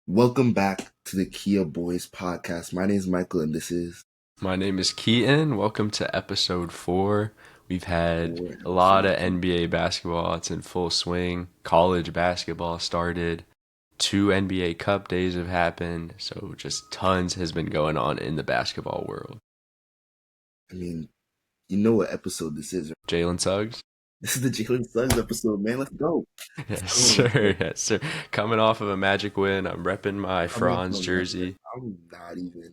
Welcome back to the Kia Boys podcast. My name is Michael, and this is My name is Keaton. Welcome to episode 4. We've had for a lot episode of two. NBA basketball. It's in full swing. College basketball started. 2 NBA Cup days have happened. So just tons has been going on in the basketball world. I mean, you know what episode this is, right? Jalen Suggs? This is the Jalen Suggs episode, man. Let's go. Let's Yes, go. Let's sir. go. Yes, sir. Coming off of a Magic win. I'm repping my Coming up Franz from Memphis, jersey. I'm not even.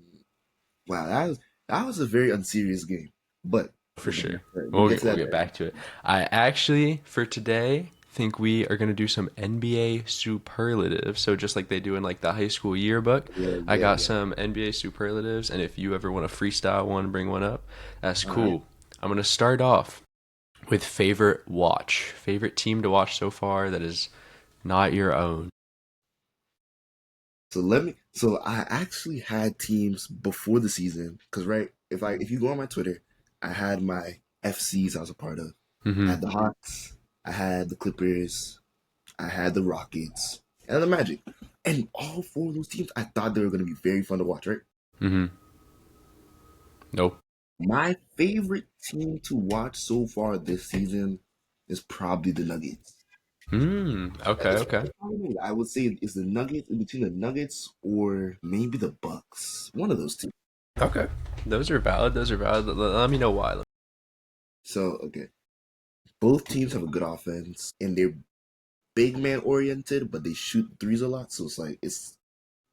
Wow, that was a very unserious game, but For we'll sure. we'll We'll get get, to we'll that get later. back to it. I actually, for today, think we are going to do some NBA superlatives. So just like they do in like the high school yearbook, Yeah, I yeah, got yeah. some NBA superlatives. And if you ever want to freestyle one, bring one up, that's All right. cool. I'm going to start off with favorite watch. Favorite team to watch so far that is not your own. So let me. So I actually had teams before the season, because right, if you go on my Twitter, I had my FCs I was a part of. I Mm-hmm. had the Hawks, I had the Clippers, I had the Rockets, and the Magic. And all four of those teams, I thought they were going to be very fun to watch, right? Mm-hmm. Nope. My favorite team to watch so far this season is probably the Nuggets. Okay, okay. It's probably me. I would say it's the Nuggets, in between the Nuggets or maybe the Bucks. One of those two. Okay. Those are valid. Those are valid. Let me know why. So, okay. Both teams have a good offense and they're big man oriented, but they shoot threes a lot. So it's like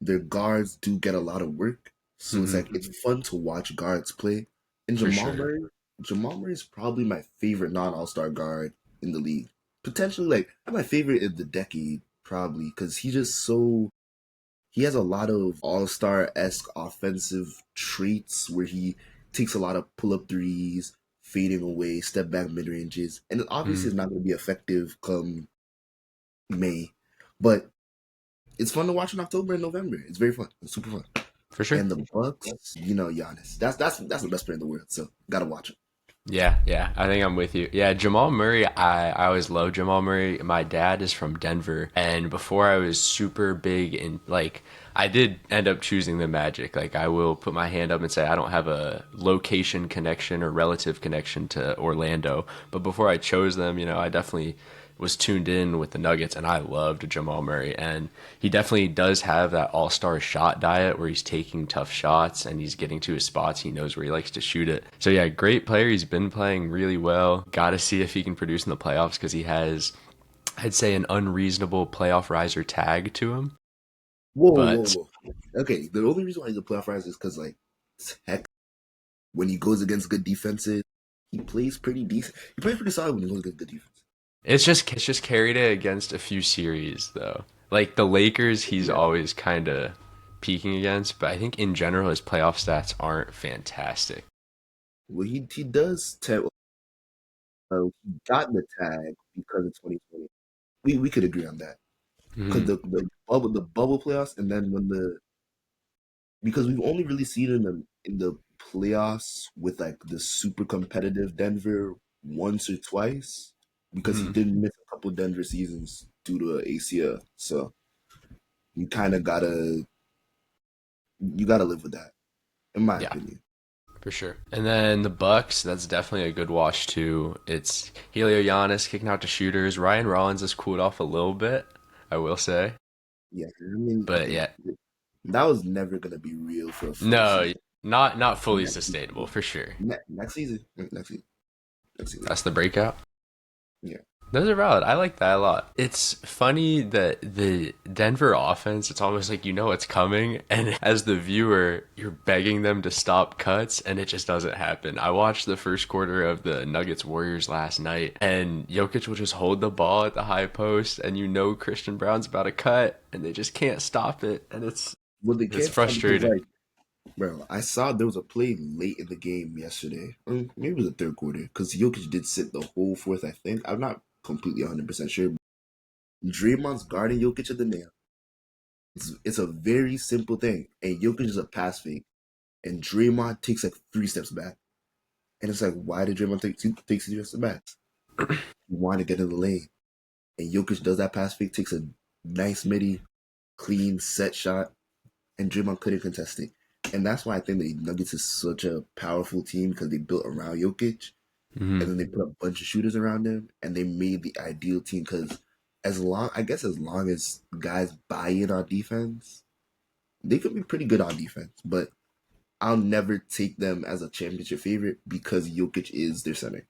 their guards do get a lot of work. So it's Mm-hmm. like it's fun to watch guards play. And For Jamal sure. Murray, Jamal Murray is probably my favorite non All Star guard in the league. Potentially, like my favorite in the decade, probably because he has a lot of All Star esque offensive traits where he takes a lot of pull up threes, fading away, step back mid ranges, and it obviously Mm, is not going to be effective come May, but it's fun to watch in October and November. It's very fun. It's super fun. for sure. And the Bucks, Giannis. That's the best player in the world. So gotta watch him. Yeah, yeah, I think I'm with you. Yeah, Jamal Murray, I always loved Jamal Murray. My dad is from Denver, and before I was super big in like I did end up choosing the Magic. Like I will put my hand up and say I don't have a location connection or relative connection to Orlando, but before I chose them, I definitely was tuned in with the Nuggets, and I loved Jamal Murray. And he definitely does have that all star shot diet where he's taking tough shots and he's getting to his spots. He knows where he likes to shoot it. So, yeah, great player. He's been playing really well. Got to see if he can produce in the playoffs because he has, I'd say, an unreasonable playoff riser tag to him. Whoa, whoa, But whoa. Okay, the only reason why he's a playoff rise is because like heck, when he goes against good defenses, he plays pretty decent. He plays pretty solid when he goes against good defense. it's just carried it against a few series though. Like the Lakers, he's Yeah. always kind of peaking against, but I think in general his playoff stats aren't fantastic. Well, he does tell he got the tag because of 2020. We could agree on that because Hmm. the bubble playoffs and then when the because we've only really seen him in the playoffs with like the super competitive Denver once or twice because he Hmm. did miss a couple Denver seasons due to ACL. So you kind of gotta live with that, in my Yeah, opinion. for sure. And then the Bucks, that's definitely a good watch too. It's Helio Giannis kicking out to shooters. Ryan Rollins has cooled off a little bit, I will say. Yeah, I mean, But okay, yeah, that was never gonna be real for a full no, season. not fully Next sustainable season, for sure. next season, next season, next season. That's the breakout. Yeah. Those are valid. I like that a lot. It's funny that the Denver offense, it's almost like you know it's coming, and as the viewer, you're begging them to stop cuts, and it just doesn't happen. I watched the first quarter of the Nuggets Warriors last night, and Jokic will just hold the ball at the high post, and you know Christian Brown's about to cut, and they just can't stop it, and Well, they it's can't stop because frustrating. like, bro, I saw there was a play late in the game yesterday. Maybe it was the third quarter because Jokic did sit the whole fourth. I think I'm not completely 100% sure. Draymond's guarding Jokic at the nail. It's a very simple thing, and Jokic is a pass fake, and Draymond takes like 3 steps back, and it's like, why did Draymond take 3 steps back? He wanted to get in the lane, and Jokic does that pass fake, takes a nice midi, clean set shot, and Draymond couldn't contest it. And that's why I think the Nuggets is such a powerful team because they built around Jokic, Hmm. and then they put a bunch of shooters around him, and they made the ideal team. Because as long as guys buy in on defense, they could be pretty good on defense. But I'll never take them as a championship favorite because Jokic is their center.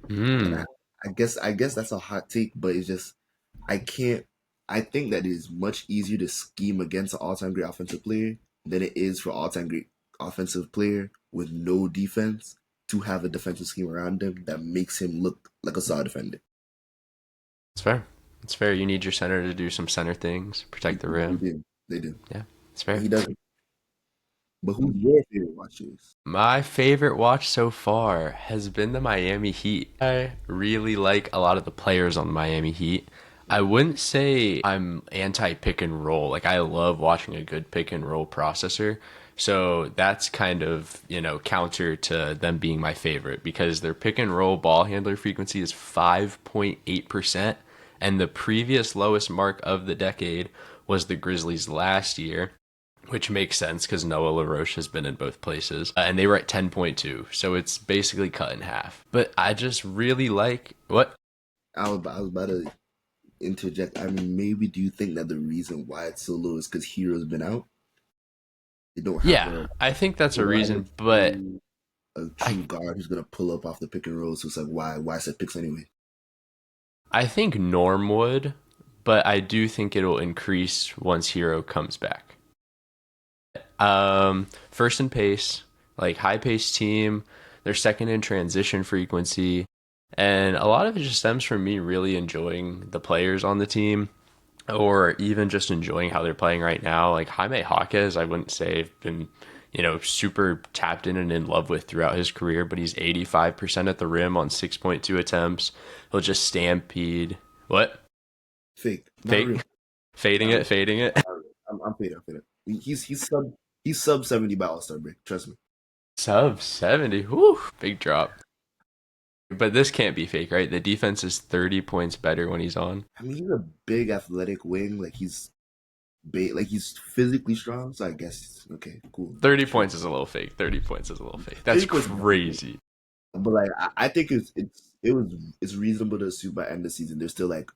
And Mm. I guess that's a hot take, but it's just I can't. I think that it is much easier to scheme against an all-time great offensive player than it is for all-time great offensive player with no defense to have a defensive scheme around him that makes him look like a solid defender. It's fair. It's fair. You need your center to do some center things, protect the They rim. do, they do, Yeah, it's and fair. he doesn't. But who's your favorite watches? My favorite watch so far has been the Miami Heat. I really like a lot of the players on the Miami Heat. I wouldn't say I'm anti pick and roll. Like, I love watching a good pick and roll processor. So that's kind of, counter to them being my favorite because their pick and roll ball handler frequency is 5.8%. And the previous lowest mark of the decade was the Grizzlies last year, which makes sense because Noah LaRoche has been in both places. And they were at 10.2. So it's basically cut in half. But I just really like what? I was about to interject. I mean, maybe do you think that the reason why it's so low is because Hero's been out? They don't have Yeah, I think that's they a don't have reason. But a I, true guard who's gonna pull up off the pick and roll. So it's like why set picks anyway? I think Norm would, but I do think it'll increase once Hero comes back. First in pace, like high pace team. They're second in transition frequency. And a lot of it just stems from me really enjoying the players on the team or even just enjoying how they're playing right now. Like Jaime Jaquez, I wouldn't say I've been, super tapped in and in love with throughout his career, but he's 85% at the rim on 6.2 attempts. He'll just stampede. What? Fake, not real, Fake? Fading not it, real. fading it. I'm fading. I'm fading. He's sub 70 by All Star break. Trust me. Sub 70. Whew, big drop. But this can't be fake, right? The defense is 30 points better when he's on. I mean, he's a big athletic wing. Like he's physically strong. So I guess okay, cool, 30 sure. points is a little fake. 30 points is a little fake. That's 30 points is not fake, crazy. but like I think it's reasonable to assume by end of the season they're still like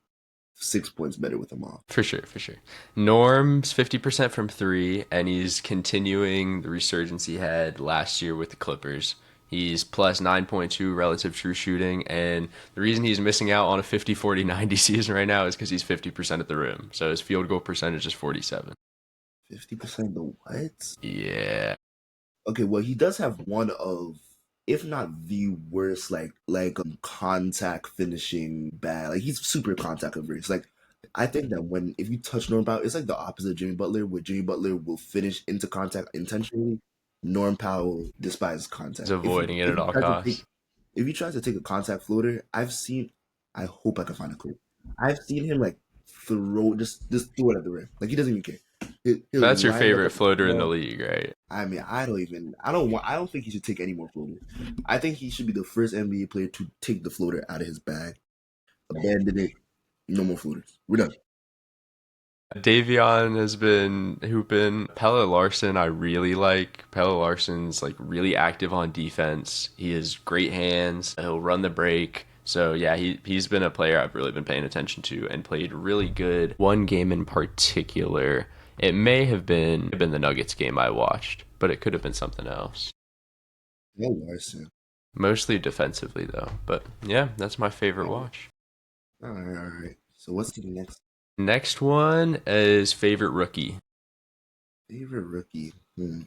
6 points better with him off. For sure, for sure. Norm's 50% from three, and he's continuing the resurgence he had last year with the Clippers. He's plus 9.2 relative true shooting, and the reason he's missing out on a 50-40-90 season right now is because he's 50% at the rim. So his field goal percentage is 47. 50% the what? Yeah. Okay, well he does have one of, if not the worst, contact finishing bad. Like he's super contact averse. Like I think that when if you touch Norm Powell, it's like the opposite of Jimmy Butler, where Jimmy Butler will finish into contact intentionally. Norm Powell despises He's contact. avoiding it If at he all tries to take costs. if he tries to take a contact floater, I hope I can find a clip. I've seen him like just throw it at the rim. Like he doesn't even care. He'll That's your line up favorite at the floater in the wall. league, right? I mean, I don't think he should take any more floaters. I think he should be the first NBA player to take the floater out of his bag, abandon it, no more floaters. We're done. Davion has been hooping. Pelle Larson, I really like. Pelle Larson's like really active on defense. He has great hands. He'll run the break. So yeah, he's been a player I've really been paying attention to and played really good. One game in particular, it may have been the Nuggets game I watched, but it could have been something else. No Larson. Mostly defensively though. But yeah, that's my favorite All watch. right, all right. So what's the next Next one is favorite rookie. favorite rookie?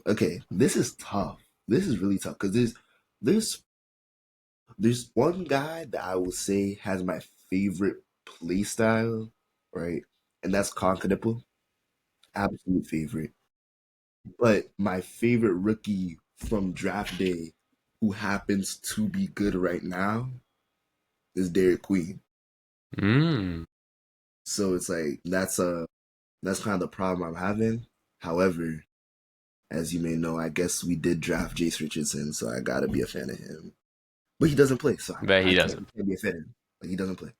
Okay, this is tough. This is really tough because there's there's one guy that I will say has my favorite play style, right? And that's Conquerable. Absolute favorite. But my favorite rookie from draft day who happens to be good right now is Derek Queen. Mmm. So it's like that's kind of the problem I'm having. However, as you may know, I guess we did draft Jace Richardson, so I gotta be a fan of him. But he doesn't play, so But I he can't, doesn't. can't be a fan of him. Like he doesn't play.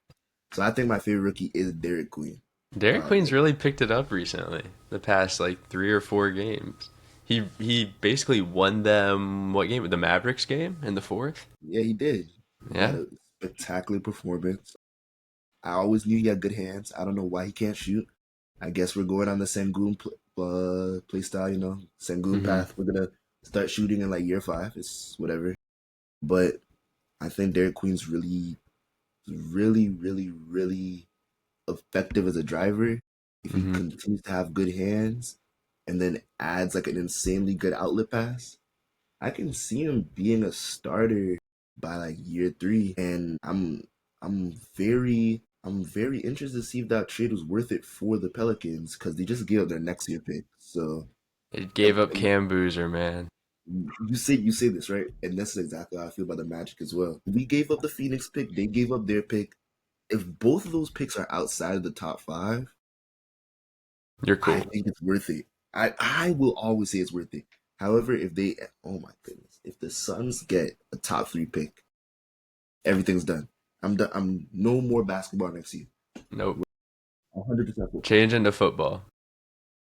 So I think my favorite rookie is Derek Queen. Derek Queen's Yeah, really picked it up recently. The past like 3 or 4 games. He basically won them what game? The Mavericks game in the fourth? yeah, he did. He Yeah. had a spectacular performance. I always knew he had good hands. I don't know why he can't shoot. I guess we're going on the Sengun play style, Sengun hmm path. We're gonna start shooting in like year five. It's whatever. But I think Derek Queen's really, really, really, really effective as a driver if he hmm continues to have good hands and then adds like an insanely good outlet pass. I can see him being a starter by like year three, and I'm very interested to see if that trade was worth it for the Pelicans because they just gave up their next year pick. So It and, gave up and Cam Boozer, man. you say this right, and that's exactly how I feel about the Magic as well. We gave up the Phoenix pick, they gave up their pick. If both of those picks are outside of the top five, You're I cool. think it's worth it. I will always say it's worth it. However, if they oh my goodness, if the Suns get a top three pick, everything's done. I'm done. I'm no more basketball next year. Nope. 100% football. Change into football.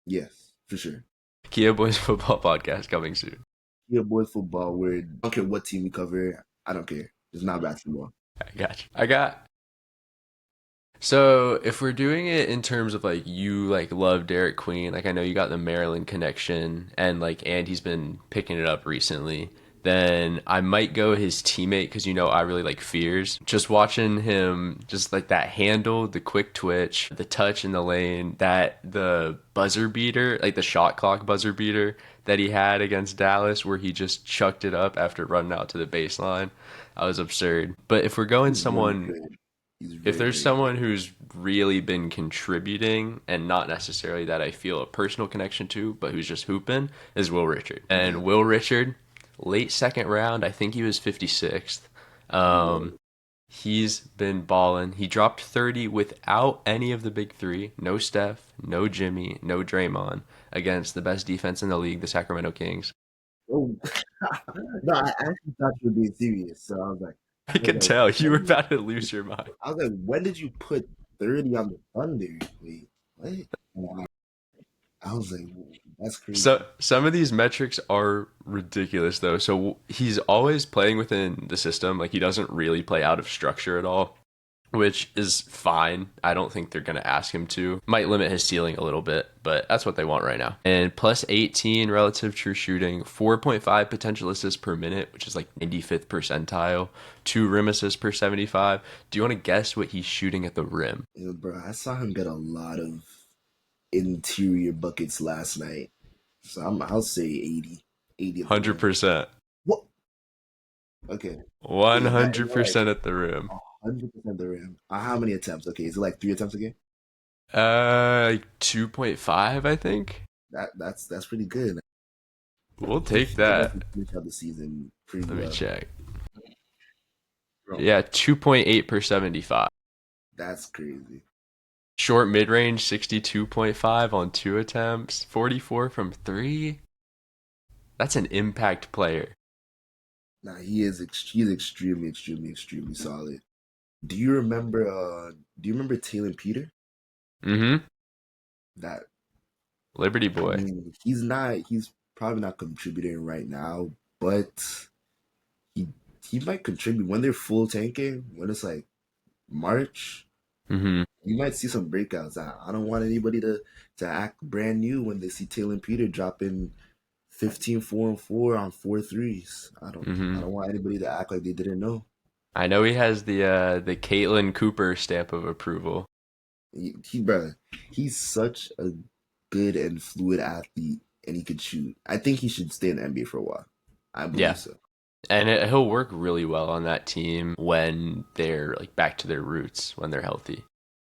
Yes, for sure. Kia Boys Football Podcast coming soon. Yeah, boys football. Where I don't care what team we cover. I don't care. It's not basketball. I got you. I got. So if we're doing it in terms of like you like love Derek Queen, like I know you got the Maryland connection and like and he's been picking it up recently, then I might go his teammate because you know I really like Fears. Just watching him just like that handle, the quick twitch, the touch in the lane, that the buzzer beater, like the shot clock buzzer beater that he had against Dallas where he just chucked it up after running out to the baseline. That was absurd. But if we're going He's very someone good. He's if very there's very someone good. who's really been contributing and not necessarily that I feel a personal connection to, but who's just hooping, is Will Richard. Okay. And Will Richard, late second round, I think he was 56th. Whoa. Um, he's been balling. He dropped 30 without any of the big three. No Steph, no Jimmy, no Draymond against the best defense in the league, the Sacramento Kings. Oh. No, I actually thought you were being serious. So I I was could like, tell you were when, about to lose your mind. I was like, when did you put 30 on the Thunder? Wait, what? And I was like, that's So crazy. some of these metrics are ridiculous though. So he's always playing within the system. Like he doesn't really play out of structure at all, which is fine. I don't think they're going to ask him to. Might limit his ceiling a little bit, but that's what they want right now. And plus 18 relative true shooting, 4.5 potential assists per minute, which is like 95th percentile, 2 rim assists per 75. Do you want to guess what he's shooting at the rim? Bro, I saw him get a lot of interior buckets last night. So I'll say 80 at the rim. 100%. What? Okay. Is that like 100% at the rim. 100% the rim? How many attempts? Okay, is it like three attempts a game? Like 2.5, I think. That's pretty good. We'll He take should definitely that. finish out the season pretty Let me well. check. Bro, Yeah, 2.8 per 75. that's crazy. Short mid range, 62.5 on 2 attempts, 44 from three. That's an impact player. Nah, he's extremely, extremely, extremely solid. Do you remember Taylor Peter? Mm-hmm. That Liberty I boy. mean, he's probably not contributing right now, but he he might contribute when they're full tanking, when it's like March. Mm-hmm. You might see some breakouts. I don't want anybody to act brand new when they see Taylor Peter dropping 15 4 and 4 on 4 threes. I Mm-hmm. don't want anybody to act like they didn't know. I know he has the Caitlin Cooper stamp of approval. Brother, he's such a good and fluid athlete, and he could shoot. I think he should stay in the NBA for a while. I believe Yeah. so. And he'll work really well on that team when they're like back to their roots, when they're healthy.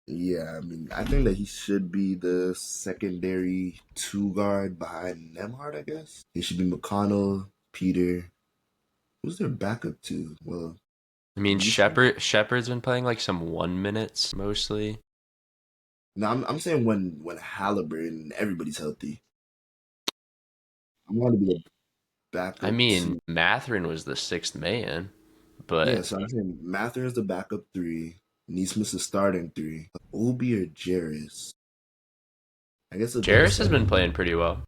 Yeah, I mean, I think that he should be the secondary two guard behind Nemhard, I guess. He should be McConnell, Peter. Who's their backup to? Well, I mean, Reese. Shepard's been playing like some 1 minutes mostly. No, I'm saying when Halliburton, everybody's healthy. I want to be the I backup mean, to. Matherin was the sixth man, Yeah, but so I'm saying Mathurin is the backup three. Neesmith's a starting three. Obi or Jarris? I guess it'll be the Jarris has been center. playing pretty well.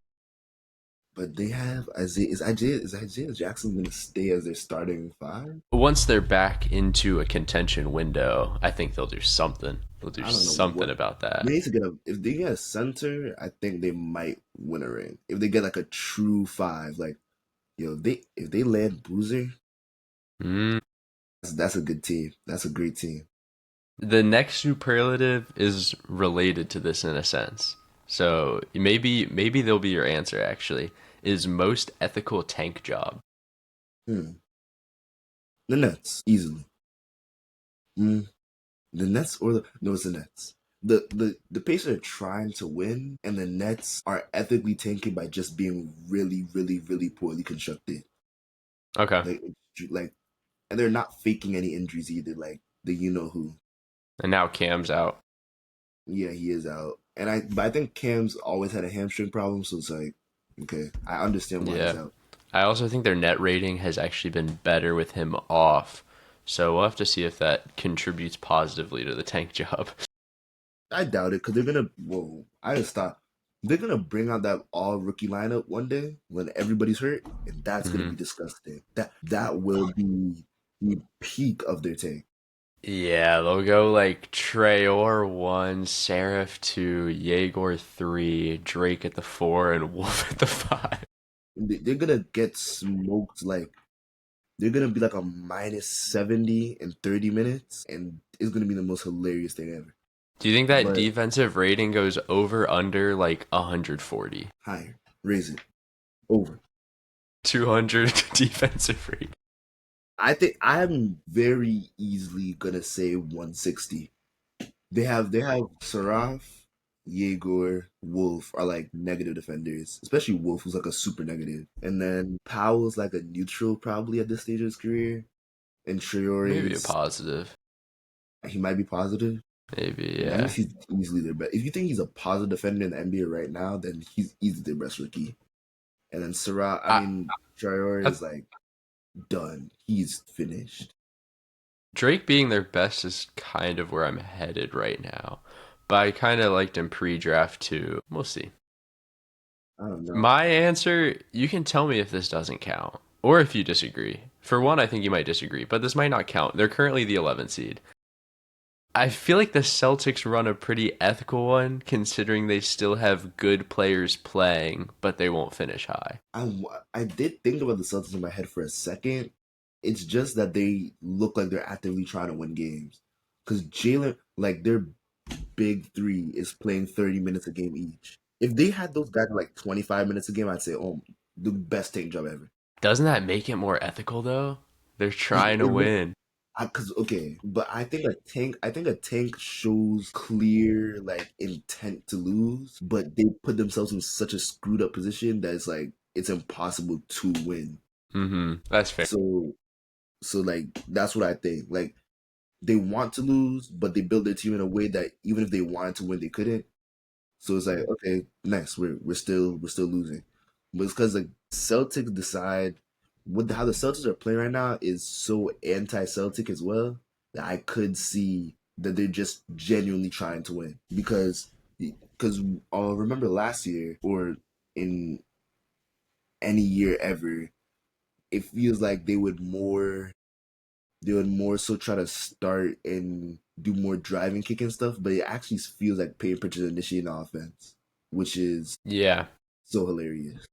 But they have Isaiah. Is Isaiah Jackson going to stay as their starting five? Once they're back into a contention window, I think they'll do something. They'll do I don't know something what. about that. They need to get a. If they get a center, I think they might win a ring. If they get like a true five, like they if they land Boozer, Mm. that's a good team. That's a great team. The next superlative is related to this in a sense. So maybe they'll be your answer actually. Is most ethical tank job. Hmm. The Nets easily. Hmm. The Nets or the no, it's the Nets. The Pacers are trying to win, and the Nets are ethically tanking by just being really, really, really poorly constructed. Okay. Like, like, and they're not faking any injuries either. Like the you know who. And now Cam's out. Yeah, he is out, but I think Cam's always had a hamstring problem, so it's like, okay, I understand why he's Yeah. out. I also think their net rating has actually been better with him off. So we'll have to see if that contributes positively to the tank job. I doubt it because they're gonna. Whoa, I just thought they're gonna bring out that all rookie lineup one day when everybody's hurt, and that's gonna Hmm. be disgusting. That will be the peak of their tank. Yeah, they'll go like Trayor 1, Seraph 2, Yegor 3, Drake at the 4, and Wolf at the 5. They're gonna get smoked. Like they're gonna be like a -70 in 30 minutes, and it's gonna be the most hilarious thing ever. Do you think that But defensive rating goes over under like 140? higher, raise it over. 200 defensive rating. I think I'm very easily gonna say 160. They have Saraf, Yegor, Wolf are like negative defenders, especially Wolf who's like a super negative. And then Powell's like a neutral probably at this stage of his career. And Traore Maybe a is positive. he might be positive. Maybe, That means yeah. he's easily their best. If you think he's a positive defender in the NBA right now, then he's easily their best rookie. And then I, Traore I is like done. He's finished. Drake being their best is kind of where I'm headed right now. But I kind of liked him pre-draft too. We'll see. I don't know. My answer, you can tell me if this doesn't count or if you disagree. For one, I think you might disagree, but this might not count. They're currently the 11th seed. I feel like the Celtics run a pretty ethical one considering they still have good players playing, but they won't finish high. I did think about the Celtics in my head for a second. It's just that they look like they're actively trying to win games. Because Jalen, like their big three, is playing 30 minutes a game each. If they had those guys like 25 minutes a game, I'd say, oh, the best tank job ever. Doesn't that make it more ethical though? They're trying to It makes win. because okay, but I think a tank shows clear like intent to lose, but they put themselves in such a screwed up position that it's impossible to win. That's fair. So like that's what I think. Like they want to lose, but they build their team in a way that even if they wanted to win, they couldn't. So it's like, okay, nice. We're still losing, but it's because like Celtics decide how the Celtics are playing right now is so anti-Celtic as well that I could see that they're just genuinely trying to win because remember last year or in any year ever, it feels like they would more so try to start and do more driving kick and stuff, but it actually feels like Peyton Pritchard initiating the offense, which is Yeah. so hilarious.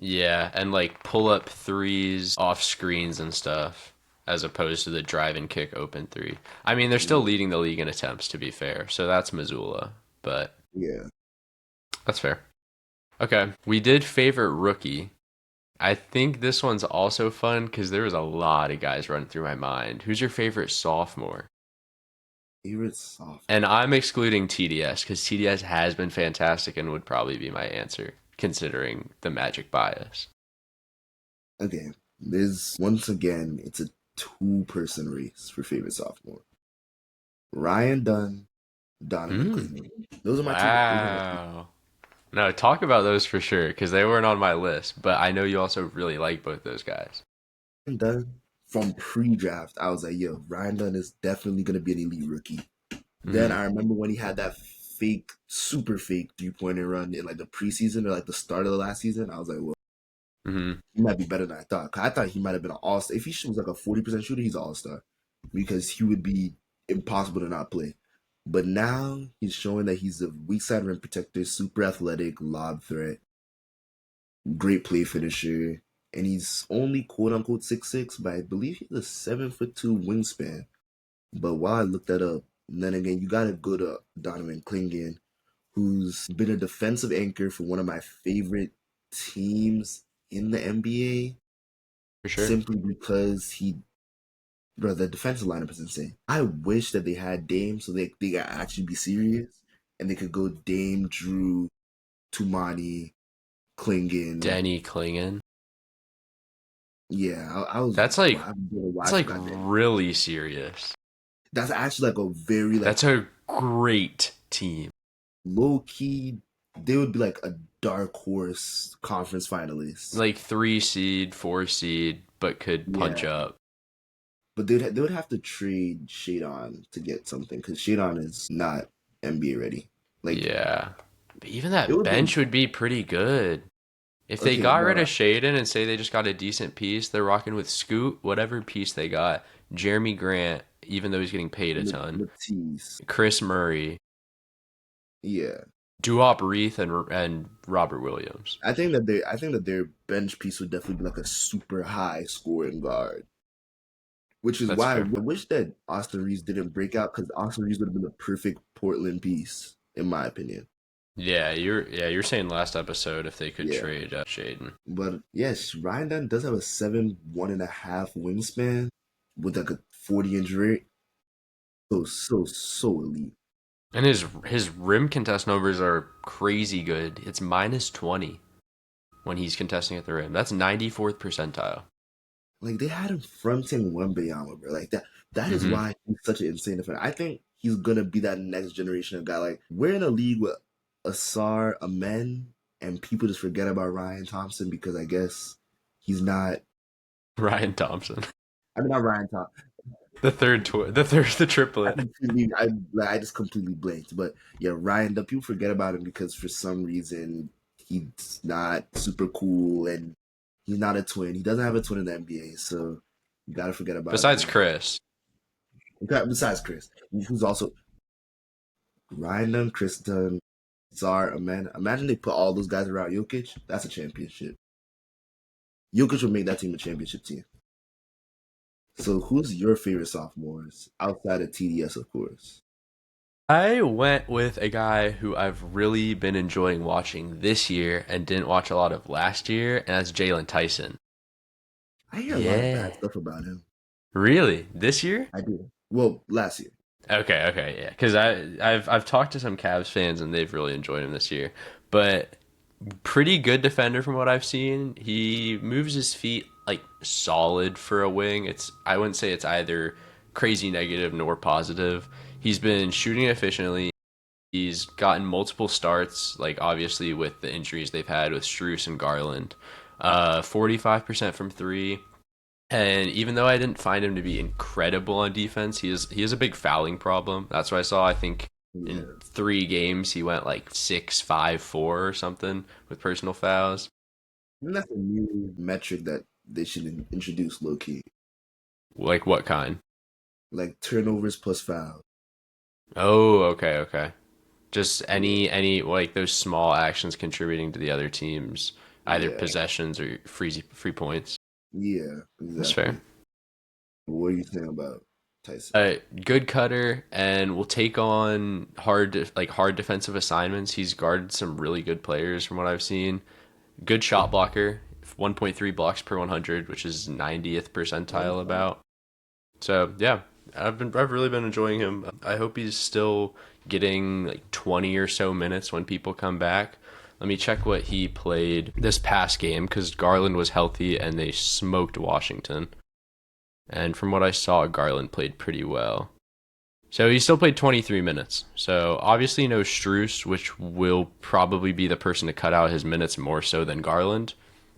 Yeah, and like pull up threes off screens and stuff, as opposed to the drive and kick open three. I mean, they're still Yeah. leading the league in attempts, to be fair. So that's Missoula, but Yeah. that's fair. Okay, we did favorite rookie. I think this one's also fun because there was a lot of guys running through my mind. Who's your favorite sophomore? Favorite soft. And I'm excluding TDS because TDS has been fantastic and would probably be my answer, considering the Magic bias. Okay. There's once again, it's a two-person race for favorite sophomore. Ryan Dunn, Donovan Hmm. Cleveland. Those are my two. Those are my two. Wow. No, talk about those for sure because they weren't on my list, but I know you also really like both those guys. Ryan Dunn from pre-draft, I was like, yo, Ryan Dunn is definitely gonna be an elite rookie. Then Hmm. I remember when he had that fake, super fake 3-pointer run in like the preseason or like the start of the last season. I was like, well, Hmm. he might be better than I thought. 'Cause I thought he might have been an all star. If he was like a 40% shooter, he's an all star because he would be impossible to not play. But now he's showing that he's a weak side rim protector, super athletic, lob threat, great play finisher, and he's only quote unquote 6'6", but I believe he's a 7'2" wingspan. But while I looked that up, and then again, you gotta go to Donovan Clingan, who's been a defensive anchor for one of my favorite teams in the NBA, For sure. simply because bro, the defensive lineup is insane. I wish that they had Dame so they could actually be serious and they could go Dame, Drew, Tumani, Klingon. Denny Klingon. Yeah, I was That's like I don't know why that's I like forgot that. really serious. That's actually like a very like That's a great team. low key. They would be like a dark horse conference finalist. Like 3 seed, 4 seed, but could punch Yeah, up. but they would have to trade Shadon to get something because Shadon is not NBA ready. Like Yeah. But even it that would be bench would be pretty good. If they okay, got rid bro. of Shaden and say they just got a decent piece, they're rocking with Scoot, whatever piece they got. Jeremy Grant, even though he's getting paid a ton. Matisse, Chris Murray, yeah. Duop Reith, and Robert Williams. I think that their bench piece would definitely be like a super high scoring guard. Which is That's why I fair. wish that Austin Reeves didn't break out because Austin Reeves would have been the perfect Portland piece, in my opinion. Yeah, you're saying last episode if they could Yeah. trade Shaden. But yes, Ryan Dunn does have a 7'1.5" wingspan with like a 40-inch rate. So elite. And his rim contest numbers are crazy good. It's -20 when he's contesting at the rim. That's 94th percentile. Like they had him fronting Wembanyama, bro. Like that is Hmm. why he's such an insane defender. I think he's gonna be that next generation of guy. Like we're in a league with Asar Amen, and people just forget about Ryan Thompson because I guess he's not. Ryan Thompson, I mean, not Ryan Thompson. the triplet. I just completely blanked. But yeah, Ryan. The people forget about him because for some reason he's not super cool and he's not a twin. He doesn't have a twin in the NBA, so you gotta forget about Besides him. Chris, Okay, besides Chris, who's also Ryan Dunn, Chris Dunn, Czar, Amanda. Imagine they put all those guys around Jokic. That's a championship. Jokic would make that team a championship team. So, who's your favorite sophomores outside of TDS, of course? I went with a guy who I've really been enjoying watching this year and didn't watch a lot of last year, and that's Jalen Tyson. I hear a lot of bad Yeah. stuff about him. Really? This year? I do. Well, last year. Okay, yeah. Because I've talked to some Cavs fans and they've really enjoyed him this year. But pretty good defender from what I've seen. He moves his feet like solid for a wing. I wouldn't say it's either crazy negative nor positive. He's been shooting efficiently. He's gotten multiple starts, like obviously with the injuries they've had with Struess and Garland. 45% from three. And even though I didn't find him to be incredible on defense, he has a big fouling problem. That's what I saw. I think in Yeah. 3 games he went like 6, 5, 4 or something with personal fouls. And that's a new metric that they should introduce low key. Like what kind? Like turnovers plus foul. Oh, okay. Just Yeah. any like those small actions contributing to the other team's either Yeah. possessions or free points. Yeah. That's fair. Exactly. What are you saying about Tyson? Good cutter and will take on hard defensive assignments. He's guarded some really good players from what I've seen. Good shot blocker, 1.3 blocks per 100, which is 90th percentile Okay. about. So yeah, I've really been enjoying him. I hope he's still getting like 20 or so minutes when people come back. Let me check what he played this past game because Garland was healthy and they smoked Washington. And from what I saw, Garland played pretty well. So he still played 23 minutes. So obviously no Struess, which will probably be the person to cut out his minutes more so than Garland.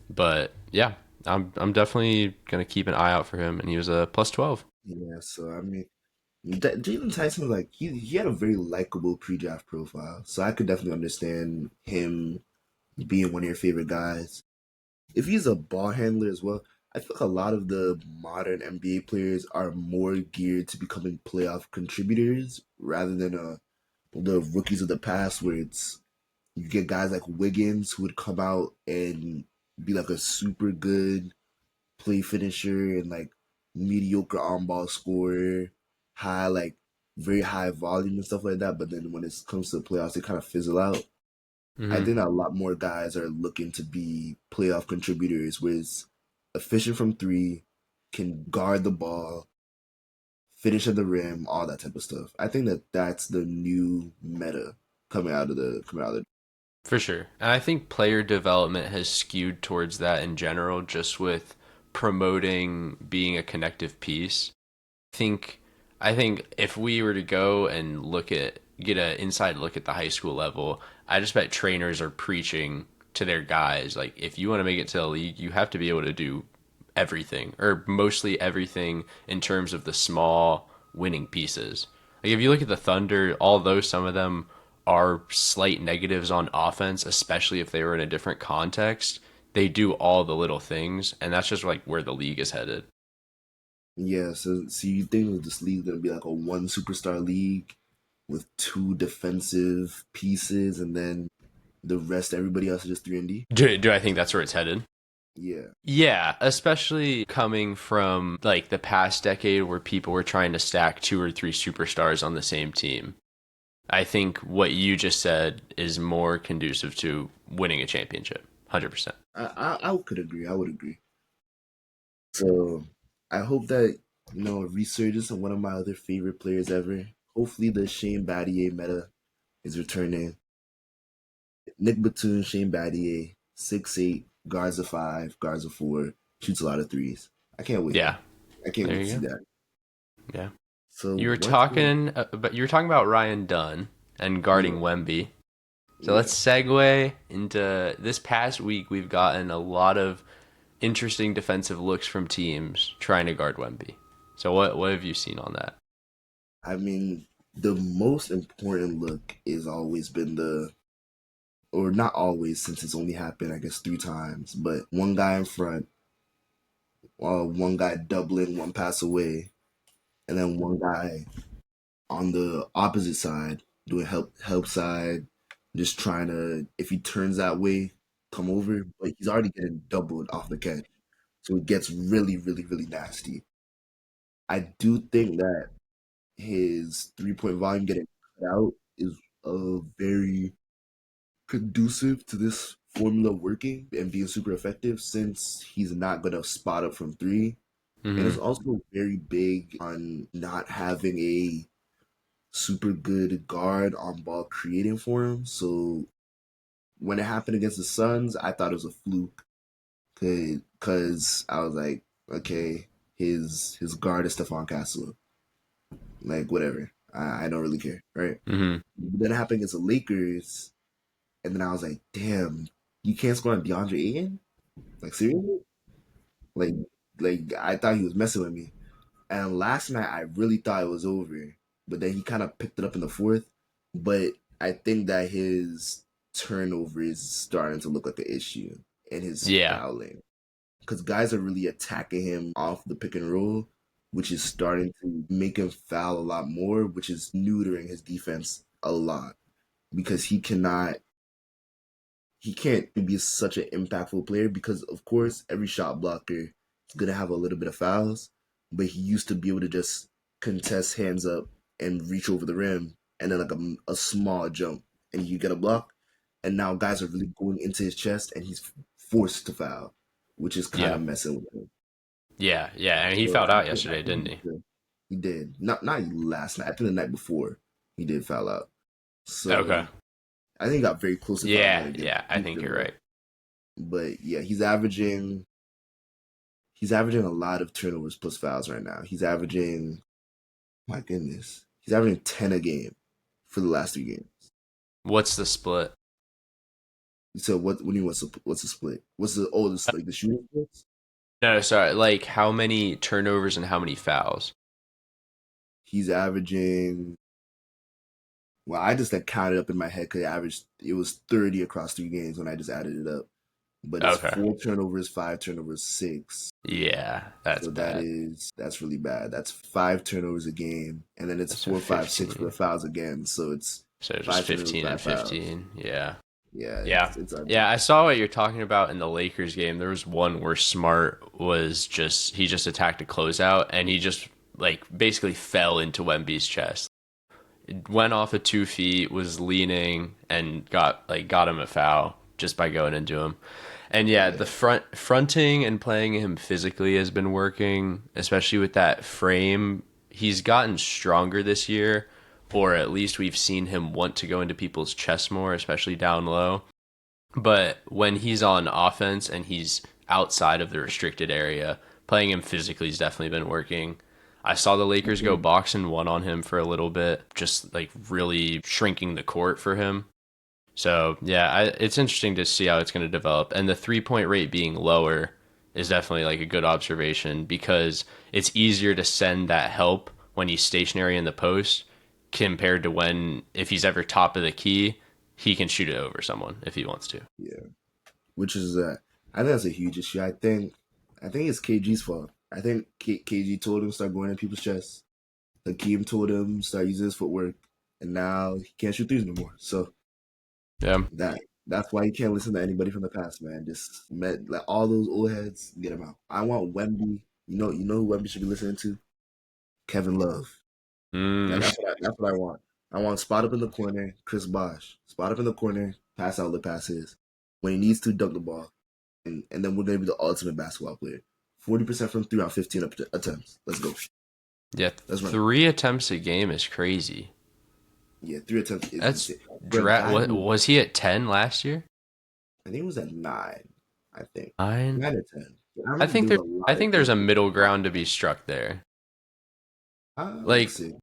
But yeah, I'm definitely gonna keep an eye out for him. And he was a plus 12. Yeah. So I mean. Jalen Tyson, like he had a very likable pre-draft profile, so I could definitely understand him being one of your favorite guys. If he's a ball handler as well, I feel like a lot of the modern NBA players are more geared to becoming playoff contributors rather than the rookies of the past, where it's you get guys like Wiggins who would come out and be like a super good play finisher and like mediocre on ball scorer, high like very high volume and stuff like that. But then when it comes to the playoffs, they kind of fizzle out. I Hmm. think that a lot more guys are looking to be playoff contributors, whereas efficient from three, can guard the ball, finish at the rim, all that type of stuff. I think that that's the new meta coming out of the. For sure. And I think player development has skewed towards that in general, just with promoting being a connective piece. think I think if we were to go and get an inside look at the high school level, I just bet trainers are preaching to their guys like if you want to make it to the league, you have to be able to do everything or mostly everything in terms of the small winning pieces. Like if you look at the Thunder, although some of them are slight negatives on offense, especially if they were in a different context, they do all the little things, and that's just like where the league is headed. Yeah, so you think that this league gonna be like a one superstar league with two defensive pieces, and then the rest everybody else is just 3 and D? Do I think that's where it's headed? Yeah, Yeah, especially coming from like the past decade where people were trying to stack two or three superstars on the same team. I think what you just said is more conducive to winning a championship. 100%. I could agree. I would agree. So I hope that a resurgence of one of my other favorite players ever. Hopefully, the Shane Battier meta is returning. Nick Batum, Shane Battier, 6'8", guards a five, guards a four, shoots a lot of threes. I can't wait. Yeah, I can't there wait to you see go. that. Yeah. So You were what's going? talking but you were talking about Ryan Dunn and Yeah, guarding Wemby. So yeah. let's segue into this past week. We've gotten a lot of interesting defensive looks from teams trying to guard Wemby. So what have you seen on that? I mean, the most important look is always been or not always, since it's only happened, I guess, 3 times, but one guy in front, one guy doubling one pass away, and then one guy on the opposite side doing help side, just trying to, if he turns that way, come over, but he's already getting doubled off the catch. So it gets really, really, really nasty. I do think that his 3-point volume getting cut out is very conducive to this formula working and being super effective, since he's not going to spot up from three. And it's Hmm. also very big on not having a super good guard on ball creating for him. So when it happened against the Suns, I thought it was a fluke because I was like, okay, his guard is Stephon Castle. Like whatever, I don't really care, right? Hmm. But then it happened against the Lakers, and then I was like, damn, you can't score on DeAndre Ayton? Like seriously? Like like I thought he was messing with me. And last night I really thought it was over, but then he kind of picked it up in the fourth. But I think that his turnover is starting to look like an issue, and his Yeah. fouling, because guys are really attacking him off the pick and roll, which is starting to make him foul a lot more, which is neutering his defense a lot, because he can't be such an impactful player, because of course every shot blocker is gonna have a little bit of fouls, but he used to be able to just contest hands up and reach over the rim, and then like a small jump and you get a block, and now guys are really going into his chest and he's forced to foul, which is kind Yeah. of messing with him. Yeah. Yeah. And he So fouled I out think yesterday, he didn't needs he? to, he did not last night. I think the night before he did foul out. Okay. So I think he got very close to fouling out Yeah. against Yeah. I think Houston you're though. right. But yeah, he's averaging a lot of turnovers plus fouls right now. He's averaging, my goodness, he's averaging 10 a game for the last 3 games. What's the split? So what do you what's the split? What's the oldest like the shooting splits? No, sorry. Like how many turnovers and how many fouls? He's averaging. Well, I just like counted up in my head because it was 30 across 3 games when I just added it up. But it's Okay. 4 turnovers, 5 turnovers, six. Yeah, that's So bad. that's really bad. That's 5 turnovers a game, and then it's So 4, 5, 6 for 15. fouls again. So it's So just 5 turnovers, 15 and 5 fouls. 15. Yeah. Yeah, Yeah. it's Yeah, I unreal. saw what you're talking about in the Lakers game. There was one where Smart was just he just attacked a closeout and he just like basically fell into Wemby's chest. It went off of 2 feet, was leaning and got him a foul just by going into him. And yeah, the Yeah, fronting and playing him physically has been working, especially with that frame. He's gotten stronger this year, or at least we've seen him want to go into people's chests more, especially down low. But when he's on offense and he's outside of the restricted area, playing him physically has definitely been working. I saw the Lakers go mhm. box and one on him for a little bit, just like really shrinking the court for him. So yeah, it's interesting to see how it's going to develop. And the 3 point rate being lower is definitely like a good observation because it's easier to send that help when he's stationary in the post compared to when if he's ever top of the key, he can shoot it over someone if he wants to. Yeah. Which is I think that's a huge issue. I think it's KG's fault. I think KG told him start going in people's chests. Hakeem told him start using his footwork, and now he can't shoot threes no more. So Yeah. that's why you can't listen to anybody from the past, man. Just like all those old heads, get them out. I want Wemby. You know who Wemby should be listening to? Kevin Love. Mm, That's what I want. I want spot up in the corner, Chris Bosh. Spot up in the corner, pass outlet passes. When he needs to dunk the ball. And then we're gonna be the ultimate basketball player. 40% from three on 15 attempts. Let's go. yeah. Let's run. 3 attempts a game is crazy. Yeah, 3 attempts is That's insane. For a guy what who was he at 10 last year? I think it was at 9, I think. 9? 9 or 10. I I remember think there was there a I lot of think there's games a where middle he ground to be struck there. let's Like see.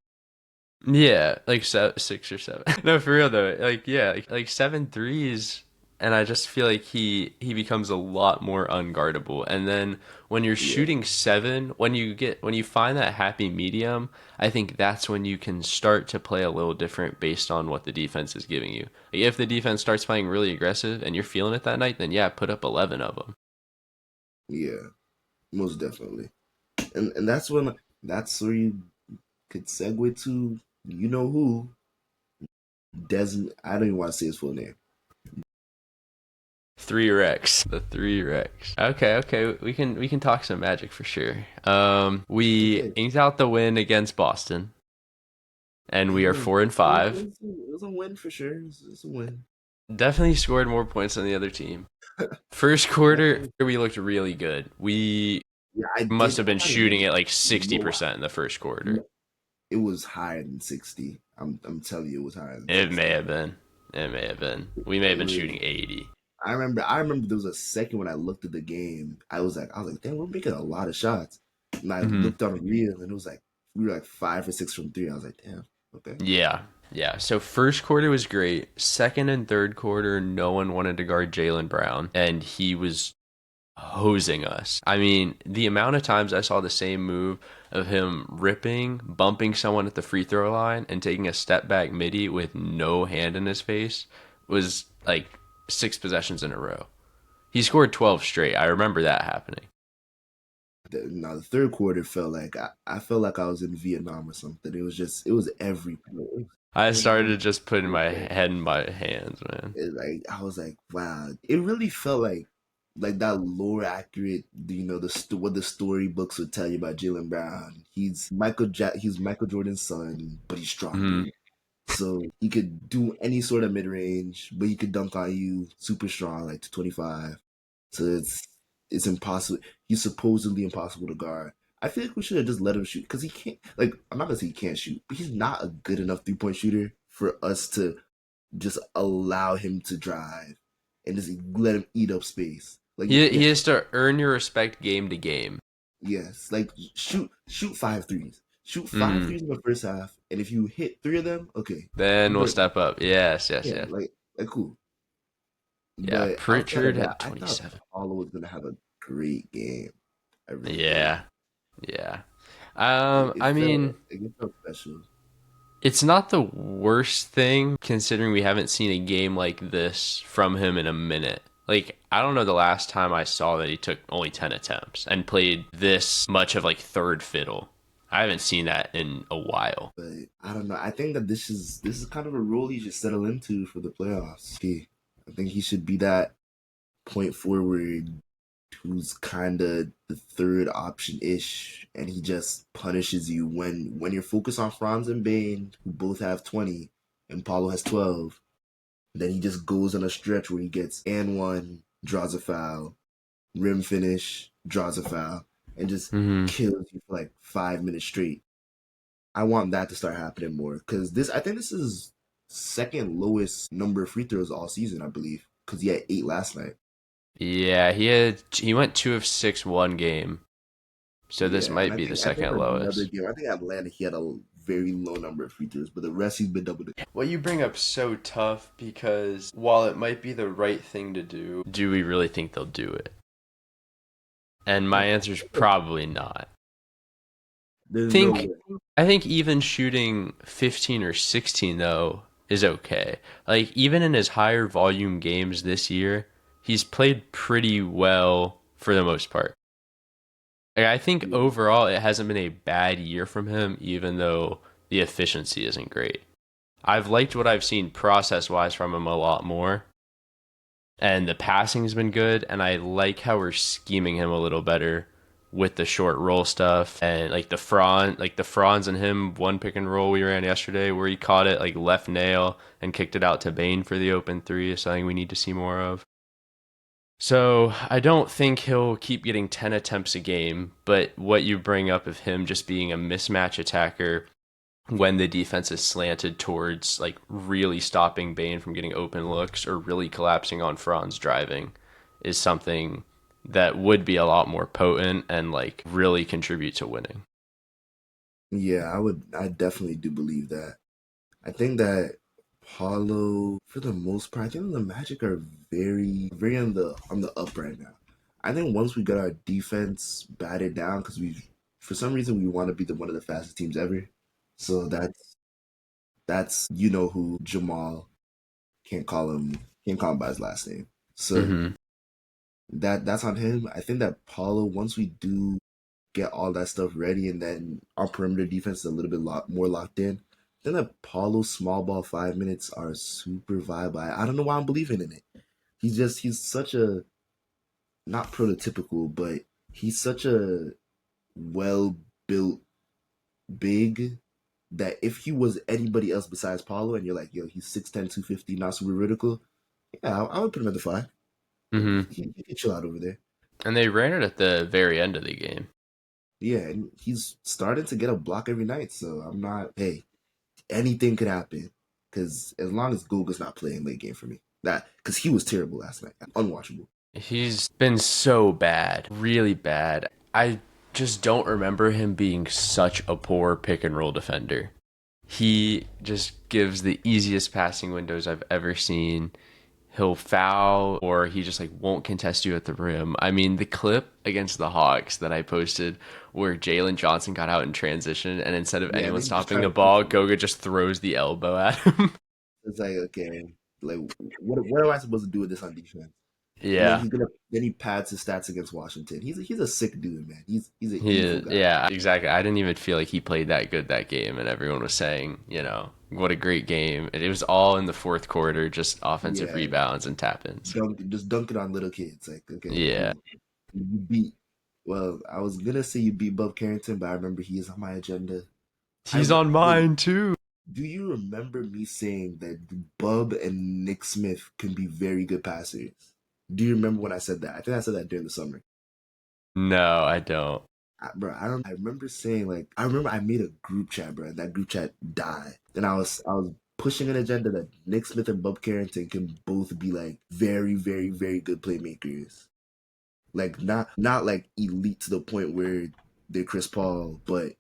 yeah, like 6 or 7. No, for real though. Like yeah, like 7 threes, and I just feel like he becomes a lot more unguardable. And then when you're Yeah, shooting seven, when you find that happy medium, I think that's when you can start to play a little different based on what the defense is giving you. Like, if the defense starts playing really aggressive and you're feeling it that night, then yeah, put up 11 of them. yeah, most definitely. And that's where you could segue to you know who Desmond. I don't even want to say his full name. Three Rex. The three Rex. Okay, okay. We can talk some magic for sure. We Okay, inked out the win against Boston, and we it are was 4-5. it was a win for sure. It was a win. Definitely scored more points than the other team. First Yeah, quarter, we looked really good. We yeah, I must did have been kind of shooting look at like sixty low. percent in the first quarter. It was higher than 60. I'm telling you, it was higher than It may 60. have been. It may have been. We may have It been was. shooting 80. I remember there was a second when I looked at the game. I was like, damn, we're making a lot of shots. And I Hmm. looked on real, and it was like we were like 5 or 6 from three. I was like, damn, okay, Yeah. Yeah. So first quarter was great. Second and third quarter, no one wanted to guard Jalen Brown, and he was hosing us. I mean, the amount of times I saw the same move of him ripping, bumping someone at the free throw line, and taking a step back midi with no hand in his face was like 6 possessions in a row. He scored 12 straight. I remember that happening. Now the third quarter felt like I felt like I was in Vietnam or something. It was every play, I started every just putting my play. head in my hands, man. Like I was like, wow, it really felt like that lower accurate, what the storybooks would tell you about Jalen Brown. He's Michael Jordan's son, but he's stronger. Hmm. So he could do any sort of mid range, but he could dunk on you super strong, like to 25. So it's impossible. He's supposedly impossible to guard. I feel like we should have just let him shoot because he can't. Like I'm not gonna say he can't shoot, but he's not a good enough 3 point shooter for us to just allow him to drive and just let him eat up space. Like He yes, has to earn your respect game to game. yes, like shoot 5 threes. Shoot five Hmm. threes in the first half, and if you hit 3 of them, okay, Then we'll but step up. Yes, yes, yeah, yes. like cool. Yeah, But outside Pritchard of that, had I thought 27. Paulo was gonna have a great game. I really did. Yeah, yeah. I mean, it felt special. it's not the worst thing considering we haven't seen a game like this from him in a minute. Like, I don't know the last time I saw that he took only 10 attempts and played this much of like third fiddle. I haven't seen that in a while. But I don't know. I think that this is kind of a role he should settle into for the playoffs. I think he should be that point forward who's kind of the third option ish, and he just punishes you when you're focused on Franz and Bane, who both have 20, and Paulo has 12. Then he just goes on a stretch where he gets and one, draws a foul, rim finish, draws a foul, and just Hmm. kills you for like 5 minutes straight. I want that to start happening more because I think this is second lowest number of free throws all season, I believe, because he had 8 last night. Yeah, he went 2 of 6 one game, so this Yeah, and might be the I think second another lowest. game. I think Atlanta he had a very low number of free throws, but the rest he's been double digits. What you bring up so tough because while it might be the right thing to do we really think they'll do it? And my answer is probably not. There's no Think way. I think even shooting 15 or 16 though is okay. Like even in his higher volume games this year, he's played pretty well for the most part. Like, I think Yeah, overall it hasn't been a bad year from him even though the efficiency isn't great. I've liked what I've seen process wise from him a lot more. And the passing's been good, and I like how we're scheming him a little better with the short roll stuff and like the Franz and him one pick and roll we ran yesterday where he caught it like left nail and kicked it out to Bane for the open three is something we need to see more of. So I don't think he'll keep getting 10 attempts a game, but what you bring up of him just being a mismatch attacker when the defense is slanted towards like really stopping Bane from getting open looks or really collapsing on Franz driving is something that would be a lot more potent and like really contribute to winning. yeah, I would. I definitely do believe that. I think that Paulo, for the most part, I think the Magic are very on the up right now. I think once we get our defense batted down, because for some reason we want to be the one of the fastest teams ever. So that's you know who Jamal can't call him by his last name. So Mm-hmm. that's on him. I think that Paulo, once we do get all that stuff ready, and then our perimeter defense is a little bit more locked in. Then that Paulo small ball 5 minutes are super viable. I don't know why I'm believing in it. He's such a not prototypical, but he's such a well built big that if he was anybody else besides Paulo, and you're like, yo, he's 6'10", 250, not super vertical, yeah, I would put him at the five. Mm-hmm. He can chill out over there. And they ran it at the very end of the game. Yeah, and he's starting to get a block every night, so I'm not. Hey, anything could happen. Because as long as Goga's not playing late game for me, that because he was terrible last night, unwatchable. He's been so bad, really bad. I just don't remember him being such a poor pick and roll defender. He just gives the easiest passing windows I've ever seen. He'll foul or he just like won't contest you at the rim. I mean, the clip against the Hawks that I posted where Jalen Johnson got out in transition and instead of Yeah, and anyone then he just stopping trying the to push ball, him. Goga just throws the elbow at him. It's like okay, like what am I supposed to do with this on defense? And then Yeah. he pads his stats against Washington. He's a sick dude, man. He's an He evil is, guy. yeah, exactly. I didn't even feel like he played that good that game, and everyone was saying, what a great game. And it was all in the fourth quarter, just offensive Yeah, rebounds and tap-ins. just dunk it on little kids. Like okay, Yeah, cool. You beat. Well, I was gonna say you beat Bub Carrington, but I remember he is on my agenda. I he's on wait. mine too. Do you remember me saying that Bub and Nick Smith can be very good passers? Do you remember when I said that? I think I said that during the summer. No, I don't. Bro, I don't. I remember saying like I remember I made a group chat, bro, and that group chat died. Then I was pushing an agenda that Nick Smith and Bub Carrington can both be like very good playmakers. Like not like elite to the point where they're Chris Paul, but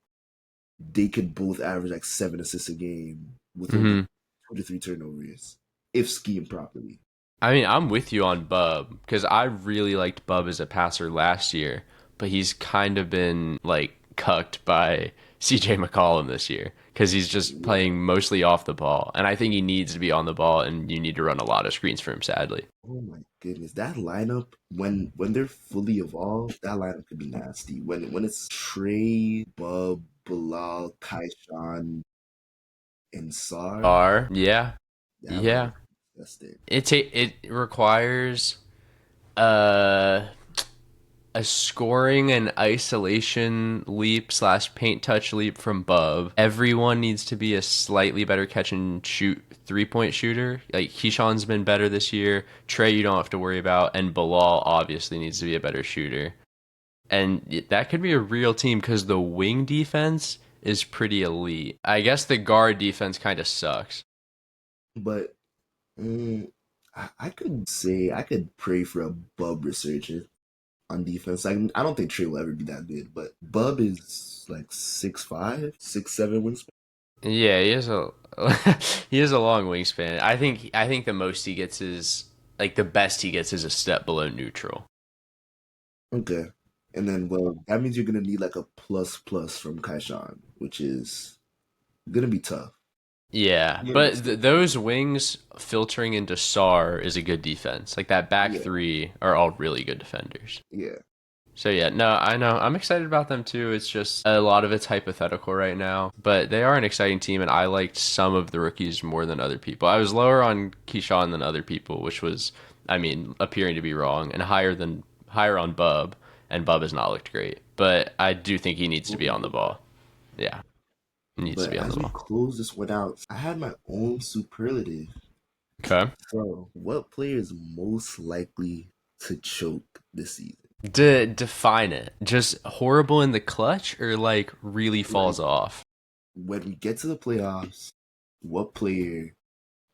they could both average like 7 assists a game with only Hmm. 2 to 3 turnovers if schemed properly. I mean, I'm with you on Bub because I really liked Bub as a passer last year, but he's kind of been like cucked by CJ McCollum this year because he's just Yeah. playing mostly off the ball. And I think he needs to be on the ball, and you need to run a lot of screens for him, sadly. Oh my goodness, that lineup when they're fully evolved, that lineup could be nasty. When it's Trey, Bub, Bilal, Kaishan, and Sar, Yeah, that yeah. lineup is disgusting. It requires uh a scoring and isolation leap slash paint touch leap from Bub. Everyone needs to be a slightly better catch and shoot 3-point shooter. Like Keyshawn's been better this year. Trey, you don't have to worry about, and Bilal obviously needs to be a better shooter. And that could be a real team because the wing defense is pretty elite. I guess the guard defense kind of sucks. But mm, I could say I could pray for a Bub resurgence on defense. I don't think Trey will ever be that good, but Bub is like 6'5", 6'7" wingspan. Yeah, he has a he has a long wingspan. I think the most he gets is like the best he gets is a step below neutral. Okay. And then, well, that means you're gonna need like a plus plus from Kaishan, which is gonna be tough. Yeah, Yeah, but so- those wings filtering into SAR is a good defense. Like that back yeah, three are all really good defenders. yeah. So yeah, no, I know. I'm excited about them too. It's just a lot of it's hypothetical right now, but they are an exciting team, and I liked some of the rookies more than other people. I was lower on Keyshawn than other people, which was, I mean, appearing to be wrong, and higher on Bub, and Bub has not looked great, but I do think he needs to be on the ball. Yeah, he needs to But be on the as we ball. close this one out, I had my own superlative. Okay. So, what player is most likely to choke this season? Define it. Just horrible in the clutch, or like really Like, falls off. when we get to the playoffs, what player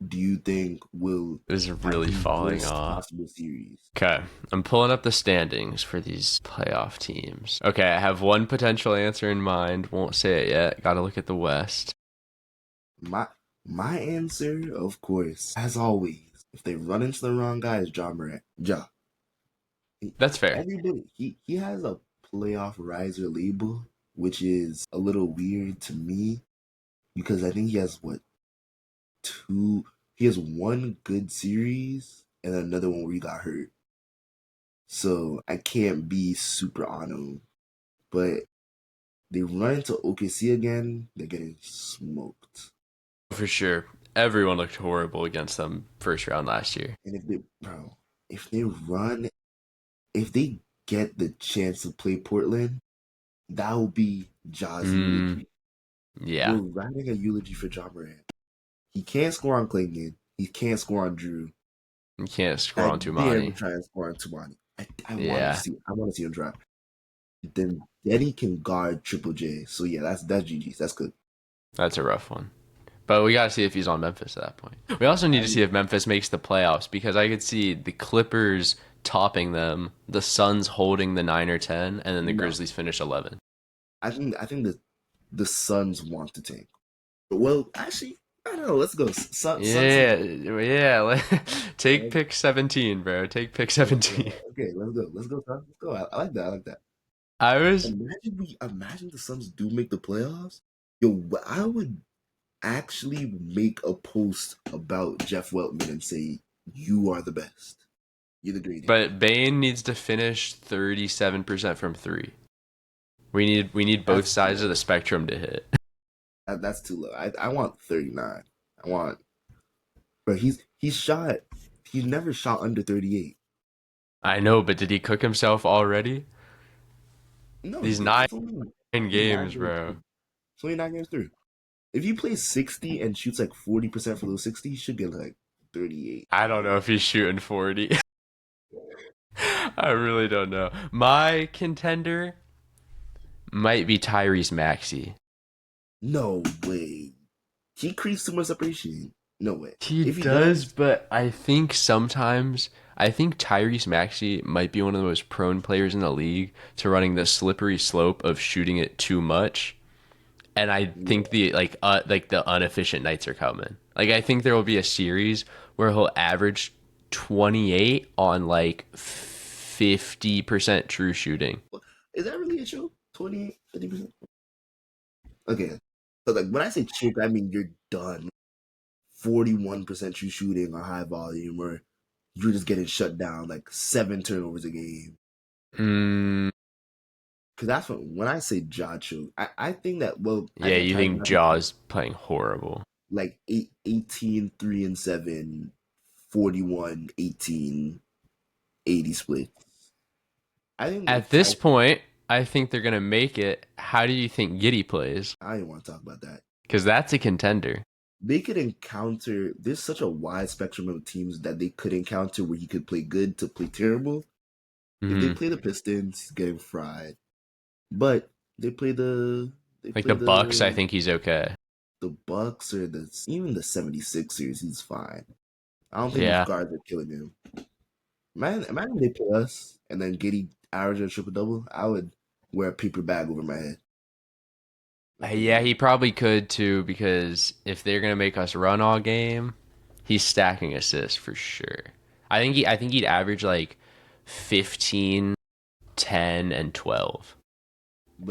do you think will Is have really the falling worst off. possible series? Okay, I'm pulling up the standings for these playoff teams. Okay, I have one potential answer in mind. Won't say it yet. Got to look at the West. My my answer, of course, as always, if they run into the wrong guy, is John Morant. Ja. That's fair. Everybody, he has a playoff riser label, which is a little weird to me because I think he has what two? He has one good series and another one where he got hurt. So I can't be super on him. But they run into OKC again, they're getting smoked. For sure. Everyone looked horrible against them first round last year. And if they run, if they get the chance to play Portland, that will be Ja's Mm, eulogy. yeah. We're writing a eulogy for John Morant. He can't score on Clingan. He can't score on Drew. You can't score I on dare him to Tumani. try and score on Tumani. I want to Yeah, see. I want to see him drop. Then Denny can guard Triple J. So yeah, that's GG's. That's good. that's a rough one. But we got to see if he's on Memphis at that point. We also need to see And if Memphis makes the playoffs because I could see the Clippers topping them, the Suns holding the 9 or 10, and then the no, Grizzlies finish 11. I think the Suns want to tank. Well, actually, I don't know. Let's go. Suns Yeah, tank. yeah. Take pick 17, bro. Take pick Okay, 17. okay, let's go. Let's go, Suns. Let's go. I like that. I like that. I was Imagine the Suns do make the playoffs. Yo, I would actually make a post about Jeff Weltman and say you are the best. You're the greatest. But Bane needs to finish 37% from 3. We need both That's too sides of low. the spectrum to hit. That's too low. I want 39. I want, but he's shot. He's never shot under 38. I know, but did he cook himself already? No, he These did. nine It's only nine games, games bro. through. It's only 9 games through. If you play 60 and shoots like 40% for those 60, you should get like 38. I don't know if he's shooting 40. I really don't know. My contender might be Tyrese Maxey. No way. He creates too much separation. No way. He If he does, does, but I think Tyrese Maxey might be one of the most prone players in the league to running the slippery slope of shooting it too much. And I think yeah, the the inefficient nights are coming. Like I think there will be a series where he'll average 28 on like 50% true shooting. is that really a show? 20, 50%. Okay. So like when I say choke, I mean you're done. 41% true shooting or high volume, or you're just getting shut down, like 7 turnovers a game. Mm, Because that's when I say jaw choke, I think that, well, I yeah, think you Ty's think gonna have Jaw's playing horrible. like 18, 3 and 7, 41, 18, 80 split. I think At if this Ty, point, I think they're gonna make it. How do you think Giddy plays? I didn't want to talk about that. Because that's a contender. They could encounter, there's such a wide spectrum of teams that they could encounter where he could play good to play terrible. If they Hmm. play the Pistons, he's getting fried. But they play the they Like play the Bucks, I the think he's okay. the Bucks or the even the 76ers, he's fine. I don't think those Yeah. guards are killing him. Imagine they play us and then Giddy average a triple double. I would wear a paper bag over my head. Like Yeah, he probably could too, because if they're gonna make us run all game, he's stacking assists for sure. I think he'd average like 15, 10, and 12.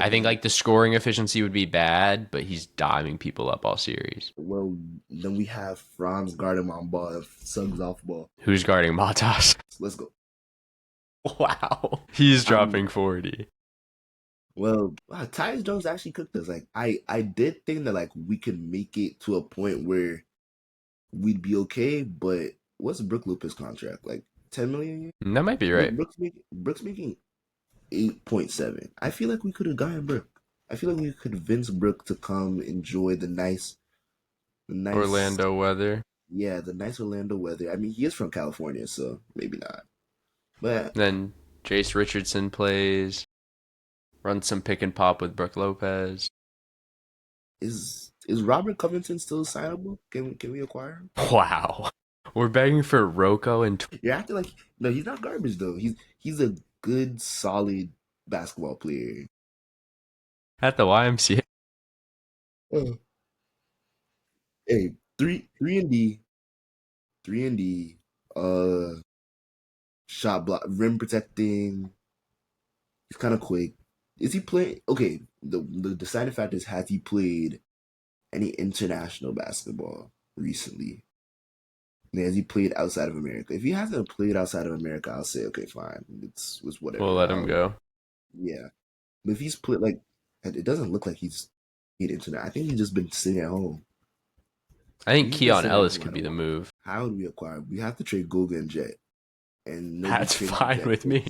I but think then like the scoring efficiency would be bad, but he's diming people up all series. well then we have Franz guarding on ball and Suggs off ball. Who's guarding Matas? So let's go. Wow. He's I'm dropping 40. well, wow, Tyus Jones actually cooked us. Like I did think that like we could make it to a point where we'd be okay, but what's Brook Lopez contract? Like 10 million a year? That might be right. Brooks making 8.7. I feel like we could have gotten Brook. I feel like we could convince Brook to come enjoy the nice, Orlando weather. yeah, the nice Orlando weather. I mean, he is from California, so maybe not. But Then Jace Richardson plays, runs some pick and pop with Brooke Lopez. is Robert Covington still signable? Can we acquire him? Wow. We're begging for Rocco and You're acting like no, he's not garbage though. He's a good, solid basketball player. at the YMCA. Uh, hey, three and D, 3 and D, uh, shot block, rim protecting. He's kind of quick. Is he playing? Okay, the deciding factor is, has he played any international basketball recently? And has he played outside of America? If he hasn't played outside of America, I'll say okay, fine. It's We'll whatever. let him go. Yeah. But if he's played like, it doesn't look like he's played internet. I think he's just been sitting at home. I If think he's been Keon sitting at Ellis home, I could be don't the want. move. How do we acquire? We have to trade Goga and Jet, and nobody's That's trading for fine Jet with because me.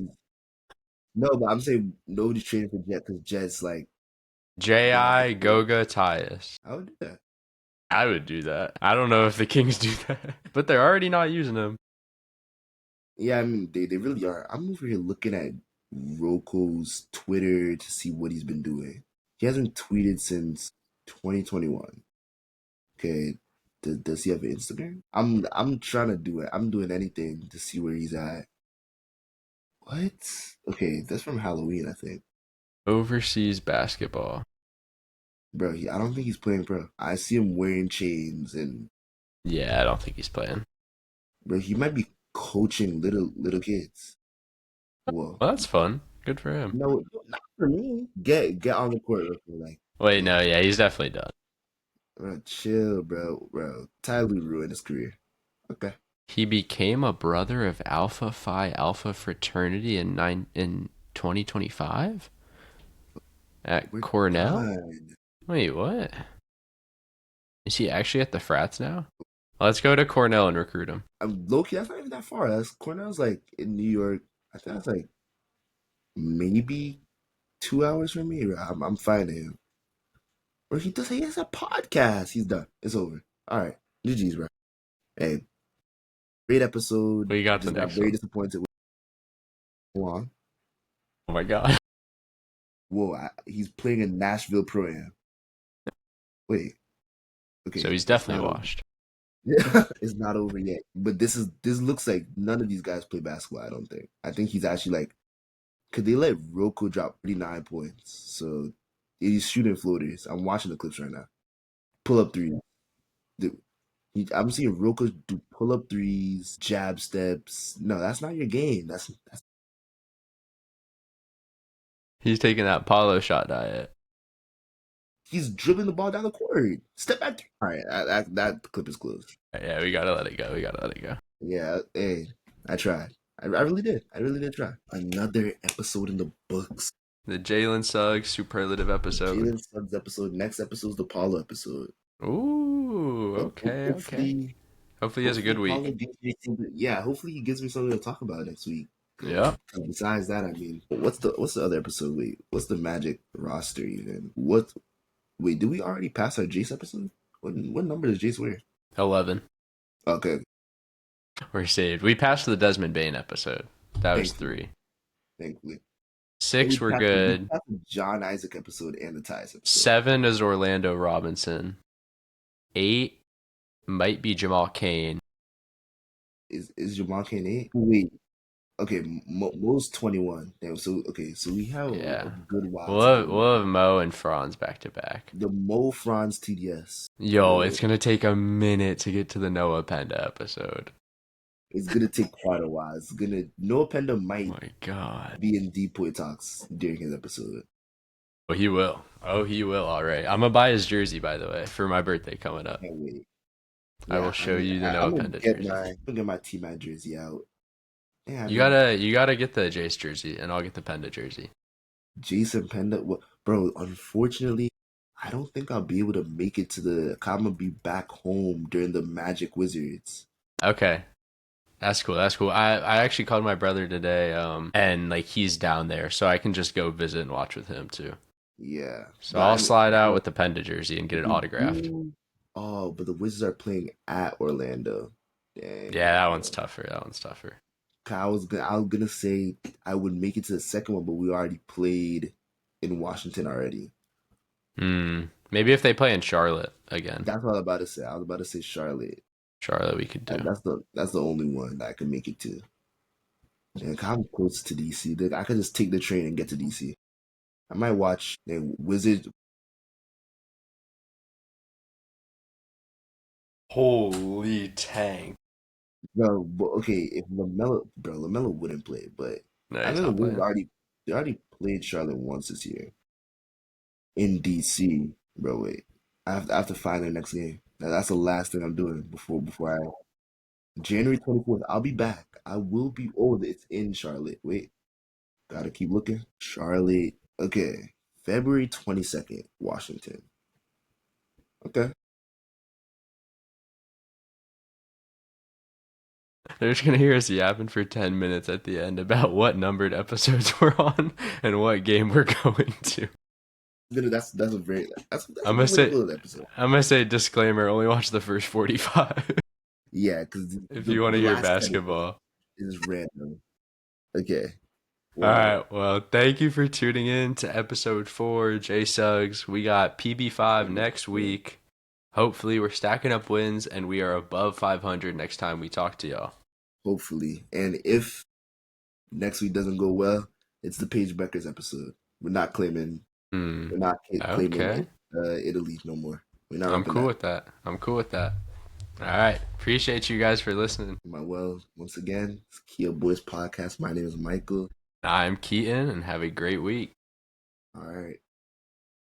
no, but I'm saying nobody's trading for Jet because Jet's like bad for J.I. scoring. Goga Tyus. I would do that. I would do that. I don't know if the Kings do that, but they're already not using him. Yeah, I mean they really are. I'm over here looking at Roko's Twitter to see what he's been doing. He hasn't tweeted since 2021. Okay, does he have an Instagram? I'm trying to do it. I'm doing anything to see where he's at. What? Okay, that's from Halloween, I think. Overseas basketball. Bro, I don't think he's playing pro. I see him wearing chains, and Yeah, I don't think he's playing. bro, he might be coaching little kids. Whoa. Well, that's fun. Good for him. No, not for me. Get on the court real quick. Wait, Like, no, yeah, he's definitely done. bro, chill, bro. Ty Lue ruined his career. Okay. He became a brother of Alpha Phi Alpha fraternity in 2025 at We're Cornell. done. Wait, what? Is he actually at the frats now? Let's go to Cornell and recruit him. I'm low key, that's not even that far. That's Cornell's like in New York. I think that's like maybe 2 hours from me. I'm finding him. Or he has a podcast. He's done. It's over. All right. GG's, bro. Hey, great episode. We got the Just got next very one. disappointed with Juan. Oh my god. Whoa, he's playing in Nashville Pro Am. Wait, So okay, he's it's definitely not over. washed. It's not over yet. But this looks like none of these guys play basketball. I don't think. I think he's actually like, could they let Rocco drop 39 points? So he's shooting floaters. I'm watching the clips right now. Pull up three. I'm seeing Rocco do pull up threes, jab steps. No, that's not your game. That's He's taking that Paulo shot diet. He's dribbling the ball down the court. Step back. All right, that clip is closed. Yeah, we gotta let it go. We gotta let it go. Yeah, hey, I tried. I really did. I really did try. Another episode in the books. The Jalen Suggs superlative episode. Jalen Suggs episode. Next episode is the Paulo episode. Ooh, okay, okay. Hopefully, Hopefully he has a hopefully good Paulo week. gives me something. Yeah, hopefully he gives me something to talk about next week. Yep. Besides that, I mean, what's the other episode? Wait, what's the Magic roster even? What? Wait, did we already pass our Jace episode? What number does Jace wear? 11. Okay, We're saved. We passed the Desmond Bain episode. That was thankfully, 3. thankfully. And 6 we're we good. passed the John Isaac episode and the Tyus episode. 7 is Orlando Robinson. 8 might be Jamal Cain. Is Jamal Kane 8? Wait, okay, Mo's 21. Damn, so okay, so we have a Yeah. good while We'll to have, go. we'll have Mo and Franz back to back. The Mo Franz TDS. Yo, it's gonna take a minute to get to the Noah Penda episode. It's gonna take quite a while. It's gonna Noah Penda Oh might my god. be in Depoy talks during his episode. Oh, he will. Oh, he will. All right. I'm gonna buy his jersey, by the way, for my birthday coming up. Can't wait. I will Yeah, show you the Noah I'm gonna Penda get jersey. my T-Mac jersey out. Yeah, You gotta get the Jace jersey, and I'll get the Penda jersey. Jason Penda. Bro, unfortunately, I don't think I'll be able to make it to the. I'm gonna be back home during the Magic Wizards. Okay. That's cool. That's cool. I actually called my brother today, and like he's down there, so I can just go visit and watch with him too. Yeah, So but I'll I mean, slide out with the Penda jersey and get it we autographed. do- oh, but the Wizards are playing at Orlando. Dang. Yeah, that one's tougher. That one's tougher. I was gonna say I would make it to the second one, but we already played in Washington already. Maybe if they play in Charlotte again. That's what I was about to say. I was about to say Charlotte. Charlotte, we could do. That's the only one that I can make it to. And I'm close to DC. I could just take the train and get to DC. I might watch the Wizards. Holy tank! Bro, but okay, if Lamelo wouldn't play, but No, I he's know the not Wizards playing. already played Charlotte once this year in DC. Bro, wait, I have to find their next game. That's the last thing I'm doing before I January 24th. I'll be back. I will be. Oh, it's in Charlotte. Wait, gotta keep looking. Charlotte. Okay, February 22nd, Washington. Okay. They're just gonna hear us yapping for 10 minutes at the end about what numbered episodes we're on and what game we're going to. That's a very that's I'm a gonna say relatable episode. I'm gonna say disclaimer, only watch the first 45 Yeah, because if the you want to hear last 10 basketball. is random. Okay. All Well, right, well, thank you for tuning in to episode 4, J Suggs. We got PB5 next week. Hopefully, we're stacking up wins and we are above 500 next time we talk to y'all. hopefully. And if next week doesn't go well, it's the Paige Beckers episode. We're not claiming Hmm. we're not claiming Okay. Italy no more. We're not I'm repping cool that. with that. I'm cool with that. All right. Appreciate you guys for listening. Once again, it's Kia Boys Podcast. My name is Michael. I'm Keaton and have a great week. All right.